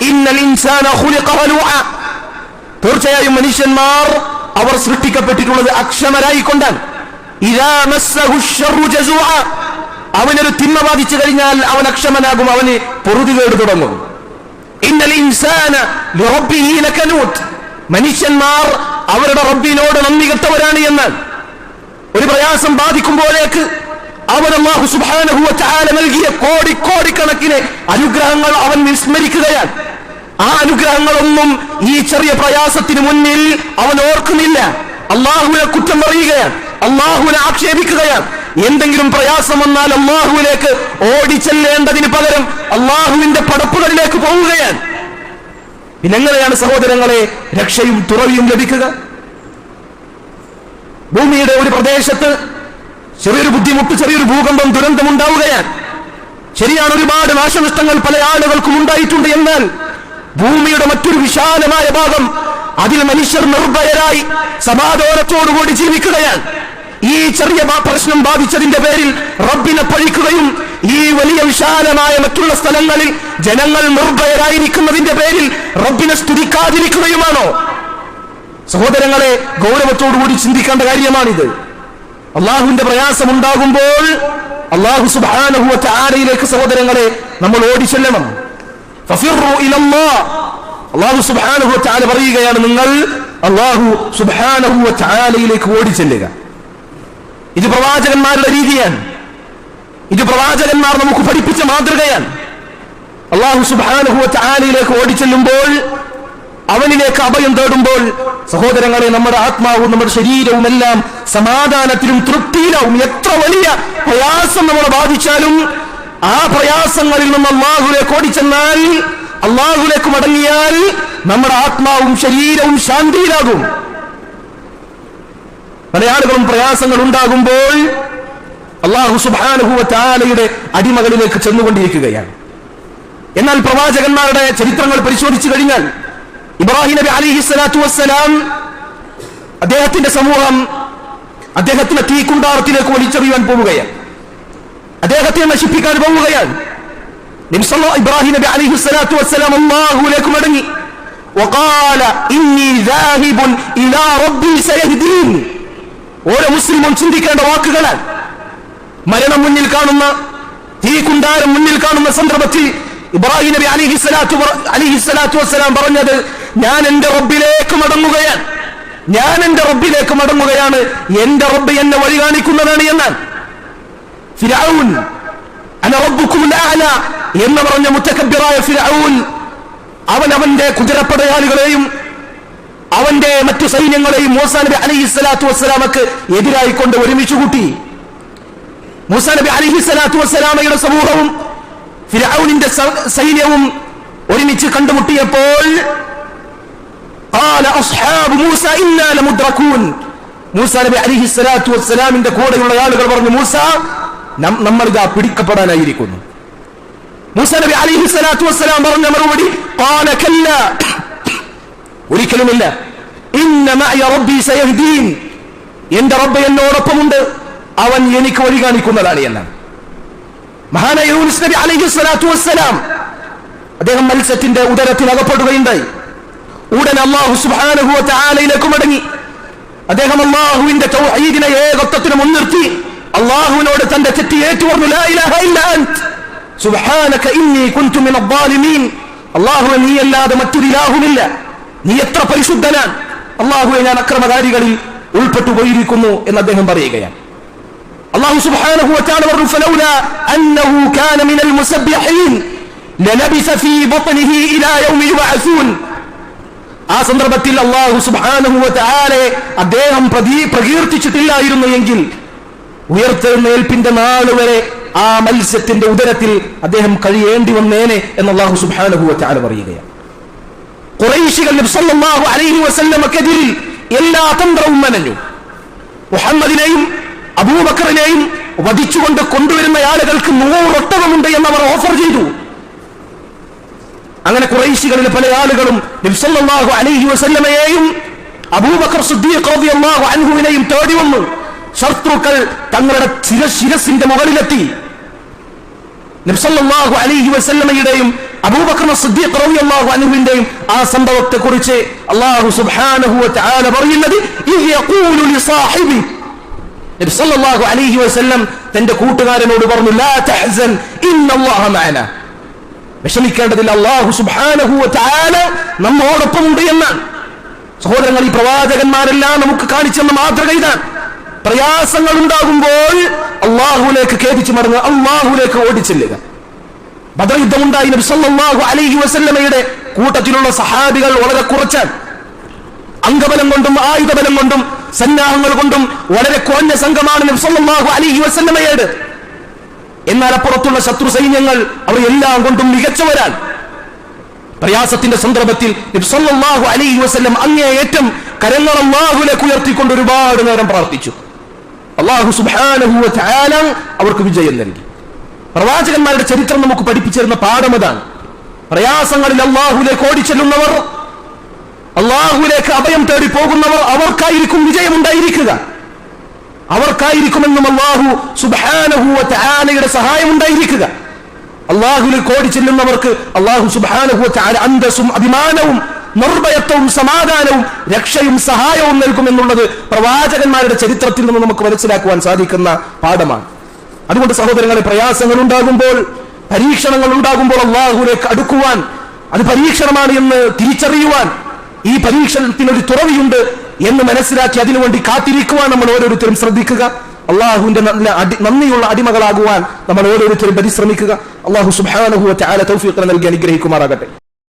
ഇന്നൽ ഇൻസാന ഖുലിഖ ഹലൂഅ, തീർച്ചയായും മനുഷ്യന്മാർ അവർ സൃഷ്ടിക്കപ്പെട്ടിട്ടുള്ളത് അക്ഷമരായിക്കൊണ്ടാണ്. ഇദാ മസ്സഹു ശർറു ജസൂഅ, അവനൊരു തിന്മ ബാധിച്ചു കഴിഞ്ഞാൽ അവൻ അക്ഷമനാകും, അവന് പൊറുതികേട് തുടങ്ങും. ഇന്നൽ ഇൻസാന ലിറബ്ബിഹി ലകനൂത്, മനുഷ്യന്മാർ അവരുടെ റബ്ബിനോട് നന്ദി കെട്ടവരാണ് എന്ന്. ഒരു പ്രയാസം ബാധിക്കുമ്പോഴേക്ക് അവൻ അല്ലാഹു സുബ്ഹാനഹു വ തആല നൽകിയ കോടിക്കണക്കിന് അനുഗ്രഹങ്ങൾ അവൻ വിസ്മരിക്കുകയാണ്. ആ അനുഗ്രഹങ്ങളൊന്നും ഈ ചെറിയ പ്രയാസത്തിന് മുന്നിൽ അവൻ ഓർക്കുന്നില്ല. അല്ലാഹുവിനെ കുറ്റം പറയുകയാണ്, അല്ലാഹുവിനെ ആക്ഷേപിക്കുകയാണ്. എന്തെങ്കിലും പ്രയാസം വന്നാൽ അല്ലാഹുവിലേക്ക് ഓടിച്ചെല്ലേണ്ടതിന് പകരം അല്ലാഹുവിന്റെ പടപ്പുകളിലേക്ക് പോവുകയാണ്. പിന്നെങ്ങനെയാണ് സഹോദരങ്ങളെ രക്ഷയും തുറവിയും ലഭിക്കുക? ഭൂമിയുടെ ഒരു പ്രദേശത്ത് ചെറിയൊരു ബുദ്ധിമുട്ട്, ചെറിയൊരു ഭൂകമ്പം, ദുരന്തം ഉണ്ടാവുകയാണ്. ശരിയാണ്, ഒരുപാട് നാശനഷ്ടങ്ങൾ പല ആളുകൾക്കും ഉണ്ടായിട്ടുണ്ട്. എന്നാൽ ഭൂമിയുടെ മറ്റൊരു വിശാലമായ ഭാഗം, അതിൽ മനുഷ്യർ നിർഭയരായി സമാധാനത്തോടുകൂടി ജീവിക്കുകയാണ്. ഈ ചെറിയ പ്രശ്നം ബാധിച്ചതിന്റെ പേരിൽ റബ്ബിനെ പഴിക്കുകയും ഈ വലിയ വിശാലമായ മറ്റുള്ള സ്ഥലങ്ങളിൽ ജനങ്ങൾ നിർഭയരായിരിക്കുന്നതിന്റെ പേരിൽ റബ്ബിനെ സ്തുതിക്കാതിരിക്കുകയുമാണോ? സഹോദരങ്ങളെ, ഗൗരവത്തോടുകൂടി ചിന്തിക്കേണ്ട കാര്യമാണിത്. അള്ളാഹുവിന്റെ പ്രയാസം ഉണ്ടാകുമ്പോൾ അള്ളാഹു സുബ്ഹാനഹു വ തആലയിലേക്ക് സഹോദരങ്ങളെ നമ്മൾ ഓടിച്ചെല്ലണം. ഫഫിറു ഇലല്ലാഹ്, അള്ളാഹു സുബ്ഹാനഹു വ തആല പറയുകയാണ്, നിങ്ങൾ അള്ളാഹു സുബ്ഹാനഹു വ തആലയിലേക്ക് ഓടിച്ചെല്ലുക. ഇത് പ്രവാചകന്മാരുടെ രീതിയാണ്. ഇത് പ്രവാചകന്മാർ നമുക്ക് പഠിപ്പിച്ച മാതൃകയാണ്. അള്ളാഹു സുബ്ഹാനഹു വ തആലയിലേക്ക് ഓടിച്ചെല്ലുമ്പോൾ, അവനിലേക്ക് അഭയം തേടുമ്പോൾ സഹോദരങ്ങളെ നമ്മുടെ ആത്മാവും നമ്മുടെ ശരീരവും എല്ലാം സമാധാനത്തിലും തൃപ്തിയിലാവും. എത്ര വലിയ പ്രയാസം നമ്മളെ ബാധിച്ചാലും ആ പ്രയാസങ്ങളിൽ നിന്ന് അള്ളാഹുലേക്ക് ഓടിച്ചെന്നാൽ, അള്ളാഹുലേക്ക് മടങ്ങിയാൽ നമ്മുടെ ആത്മാവും ശരീരവും ശാന്തിയിലാകും. പല ആളുകളും പ്രയാസങ്ങൾ ഉണ്ടാകുമ്പോൾ അല്ലാഹു സുബ്ഹാനഹു വ തആലയുടെ അടിമകളിലേക്ക് ചെന്നുകൊണ്ടിരിക്കുകയാണ്. എന്നാൽ പ്രവാചകന്മാരുടെ ചരിത്രങ്ങൾ പരിശോധിച്ചു കഴിഞ്ഞാൽ ഇബ്രാഹിം നബി അലൈഹിസ്സലാത്തു വസ്സലാം, അദ്ദേഹത്തിന്റെ സമൂഹം അദ്ദേഹത്തിന്റെ തീക്കുണ്ടാരത്തിലേക്ക് വലിച്ചെറിയാൻ പോവുകയാണ്, അദ്ദേഹത്തെ നശിപ്പിക്കാൻ പോവുകയാണ്. ഇബ്രാഹിം നബി അലൈഹിസ്സലാത്തു വസ്സലാം അല്ലാഹുവിലേക്ക് മടങ്ങി. വഖാല ഇന്നി ദാഹിബുൻ ഇലാ റബ്ബി സയഹ്ദീൻ. ഓരോ മുസ്ലിമും ചിന്തിക്കേണ്ട വാക്കുകളാണ്. മരണം മുന്നിൽ കാണുന്ന, തീക്കുണ്ടാരം മുന്നിൽ കാണുന്ന സന്ദർഭത്തിൽ ഇബ്രാഹിം നബി അലൈഹിസ്സലാത്തു വസ്സലാം പറഞ്ഞത്, ഞാൻ എന്റെ റബ്ബിലേക്ക് മടങ്ങുകയാണ്, ഞാൻ എന്റെ റബ്ബിലേക്ക് മടങ്ങുകയാണ്, എന്റെ റബ്ബ് എന്നെ വഴി കാണിക്കുന്നതാണ് എന്നാണ്. ഫിർഔൻ അന റബ്ബുക്കുമുൽ അഅല എന്ന് പറഞ്ഞ മുതകബ്ബിറായ ഫിർഔൻ, അവൻ അവന്റെ കുതിരപ്പടയാളികളെയും അവന്റെ മറ്റു സൈന്യങ്ങളെയും മൂസാ നബി അലൈഹിസ്സലാത്തു വസ്സലാമക്ക് എതിരായിക്കൊണ്ട് ഒരുമിച്ച് കൂട്ടി. മൂസാ നബി അലൈഹിസ്സലാത്തു വസ്സലാമയുടെ സമൂഹവും ഫിർഔനിന്റെ സൈന്യവും ഒരുമിച്ച് കണ്ടുമുട്ടിയപ്പോൾ ഖാല അസ്ഹാബു മൂസ ഇന്നാ ലമുദ്റകൂൻ, മൂസാ നബി അലൈഹിസ്സലാത്തു വസ്സലാമിന്റെ കൂടെയുള്ള ആളുകൾ പറഞ്ഞു, മൂസ നമ്മൾ ഇതാ പിടിക്കപ്പെടാനായിരിക്കുന്നു. മൂസാ നബി അലൈഹിസ്സലാത്തു വസ്സലാം പറഞ്ഞ മറുപടി ഖാല കല്ലാ, ഒരിക്കലുമില്ല, ഇന്ന മഅയ റബ്ബി സയഹ്ദീൻ, എന്റെ റബ്ബ് എന്നോടൊപ്പമുണ്ട്, അവൻ എനിക്ക് വഴി കാണിക്കുന്നതാണ് എന്നാണ്. മഹാനായ യൂനുസ് നബി അലൈഹിസ്സലാത്തു വസ്സലാം അദ്ദേഹം മത്സ്യത്തിന്റെ ഉദരത്തിൽ അകപ്പെടുകയുണ്ടായി. ഉടൻ അല്ലാഹു സുബ്ഹാനഹു വ തആലയിലേക്ക് മടങ്ങി. അദ്ദേഹം അല്ലാഹുവിന്റെ തൗഹീദിനെ ഏകത്വത്തിന് മുൻനിർത്തി അല്ലാഹുവിനോട് തന്റെ തെറ്റ് ഏറ്റുപറഞ്ഞു, ലാ ഇലാഹ ഇല്ലാ അൻത സുബ്ഹാനക ഇന്നി കുൻതു മിനൽ ളാലിമീൻ. അല്ലാഹുവേ, നീയല്ലാതെ മറ്റൊരു ഇലാഹുമില്ല, നീ എത്ര പരിശുദ്ധനാണ്, അല്ലാഹുവേ ഞാൻ അക്രമകാരികളിൽ ഉൾപ്പെട്ടു പോയിരിക്കുന്നു എന്ന് അദ്ദേഹം പറയുകയാണ്. അല്ലാഹു സുബ്ഹാനഹു വ തആല പറഞ്ഞു, ഫലൗലാ അന്നഹു കാന മിനൽ മുസബ്ബിഹീൻ ലലബിസ ഫീ ബത്നിഹി ഇലാ യൗമി യുബഅസൂൻ. ആ സന്ദർഭത്തിൽ അല്ലാഹു സുബ്ഹാനഹു വ തആല അദ്ദേഹം പ്രകീർത്തിച്ചിട്ടില്ലായിരുന്നു എങ്കിൽ ഉയർത്തെഴുന്നേൽപ്പിന്റെ നാൾ വരെ ആ മത്സ്യത്തിന്റെ ഉദരത്തിൽ അദ്ദേഹം കഴിയേണ്ടി വന്നേനെ എന്ന് അല്ലാഹു സുബ്ഹാനഹു വ തആല പറയുകയാണ്. ഖുറൈശികൾ നബി സല്ലല്ലാഹു അലൈഹി വസല്ലമക്കെതിരിൽ എല്ലാ തന്ത്രവും മെനഞ്ഞു. മുഹമ്മദിനെയും അബൂബക്കറിനെയും വധിച്ചുകൊണ്ട് കൊണ്ടുവരുന്ന ആളുകൾക്ക് 100 ഒട്ടകമുണ്ട് എന്നവർ ഓഫർ ചെയ്തു. അങ്ങനെ ഖുറൈശികളിലെ പല ആളുകളും നബി സല്ലല്ലാഹു അലൈഹി വസല്ലമയെയും അബൂബക്കർ സിദ്ദീഖ് റളിയല്ലാഹു അൻഹുവിനെയും തേടി വന്നു. ശത്രുക്കൾ തങ്ങളുടെ ശിരസിന്റെ മുകളിലെത്തി. നബി സല്ലല്ലാഹു അലൈഹി വസല്ലമയുടെയും അബൂബക്കർ സിദ്ദീഖ് റളിയല്ലാഹു അൻഹുവിന്റെയും ആ സംഭവത്തെ കുറിച്ച് അല്ലാഹു സുബ്ഹാനഹു വ തആല പറയുന്നത് ഇദ് യഖൂലു ലിസാഹിബി നബി സല്ലല്ലാഹു അലൈഹി വസല്ലം തന്റെ കൂട്ടുകാരനോട് പറഞ്ഞു ലാ തഹ്സൻ ഇന്നല്ലാഹ മഅനാ, വിഷമിക്കേണ്ടതില്ല, അല്ലാഹു സുബ്ഹാനഹു വ തആല നമ്മോടൊപ്പമുണ്ട് എന്നാണ്. സഹോദരങ്ങൾ, ഈ പ്രവാചകന്മാരെല്ലാം നമുക്ക് കാണിച്ചെന്ന മാതൃക ഇതാണ്. പ്രയാസങ്ങൾ ഉണ്ടാകുമ്പോൾ അല്ലാഹുവിലേക്ക് ഖേദിച്ചു മടങ്ങുക, അല്ലാഹുവിലേക്ക് ഓടിച്ചെല്ലുക. ബദർ യുദ്ധമുണ്ടായി. നബി സല്ലല്ലാഹു അലൈഹി വസല്ലമയുടെ കൂട്ടത്തിലുള്ള സഹാബികൾ വളരെ കുറച്ചാണ്. അംഗബലം കൊണ്ടും ആയുധബലം കൊണ്ടും സന്നാഹങ്ങൾ കൊണ്ടും വളരെ കുറഞ്ഞ സംഘമാണ് നബി സല്ലല്ലാഹു അലൈഹി വസല്ലമയുടെ. എന്നാൽ അപ്പുറത്തുള്ള ശത്രു സൈന്യങ്ങൾ അവർ എല്ലാം കൊണ്ടും മികച്ചവരാണ്. പ്രയാസത്തിന്റെ സന്ദർഭത്തിൽ നബി സല്ലല്ലാഹു അലൈഹി വസല്ലം അങ്ങേയറ്റം കരങ്ങൾ അല്ലാഹുവിലേക്ക് ഉയർത്തിക്കൊണ്ട് ഒരുപാട് നേരം പ്രാർത്ഥിച്ചു. അല്ലാഹു സുബ്ഹാനഹു വ തആല അവർക്ക് വിജയം നൽകി. പ്രവാചകന്മാരുടെ ചരിത്രം നമുക്ക് പഠിപ്പിച്ചിരുന്ന പാഠം അതാണ്. പ്രയാസങ്ങളിൽ അല്ലാഹുവിലേക്ക് ഓടിച്ചെല്ലുന്നവർ, അല്ലാഹുവിലേക്ക് അഭയം തേടി പോകുന്നവർ, അവർക്കായിരിക്കും വിജയമുണ്ടായിരിക്കുക. അവർക്കായിരിക്കുമെന്നും അല്ലാഹു സുബ്ഹാനഹു വ തആലയുടെ സഹായം ഉണ്ടായിരിക്കുക. അല്ലാഹുവിലേക്ക് ഓടിച്ചെല്ലുന്നവർക്ക് അല്ലാഹു സുബ്ഹാനഹു വ തആല അന്തസ്സും അഭിമാനവും നിർഭയത്വവും സമാധാനവും രക്ഷയും സഹായവും നൽകുമെന്നുള്ളത് പ്രവാചകന്മാരുടെ ചരിത്രത്തിൽ നിന്ന് നമുക്ക് മനസ്സിലാക്കുവാൻ സാധിക്കുന്ന പാഠമാണ്. അതുകൊണ്ട് സഹോദരങ്ങളെ, പ്രയാസങ്ങൾ ഉണ്ടാകുമ്പോൾ, പരീക്ഷണങ്ങൾ ഉണ്ടാകുമ്പോൾ അല്ലാഹുവിലേക്ക് അടുക്കുവാൻ, അത് പരീക്ഷണമാണ് എന്ന് തിരിച്ചറിയുവാൻ, ഈ പരീക്ഷണത്തിനൊരു തുറവിയുണ്ട് എന്ന് മനസ്സിലാക്കി അതിനുവേണ്ടി കാത്തിരിക്കുവാൻ നമ്മൾ ഓരോരുത്തരും ശ്രദ്ധിക്കുക. അള്ളാഹുവിന്റെ നന്ദിയുള്ള അടിമകളാകുവാൻ നമ്മൾ ഓരോരുത്തരും പരിശ്രമിക്കുക. അല്ലാഹു സുബ്ഹാനഹു വ തആല തൗഫീഖ് നൽകി അനുഗ്രഹിക്കുമാറാകട്ടെ.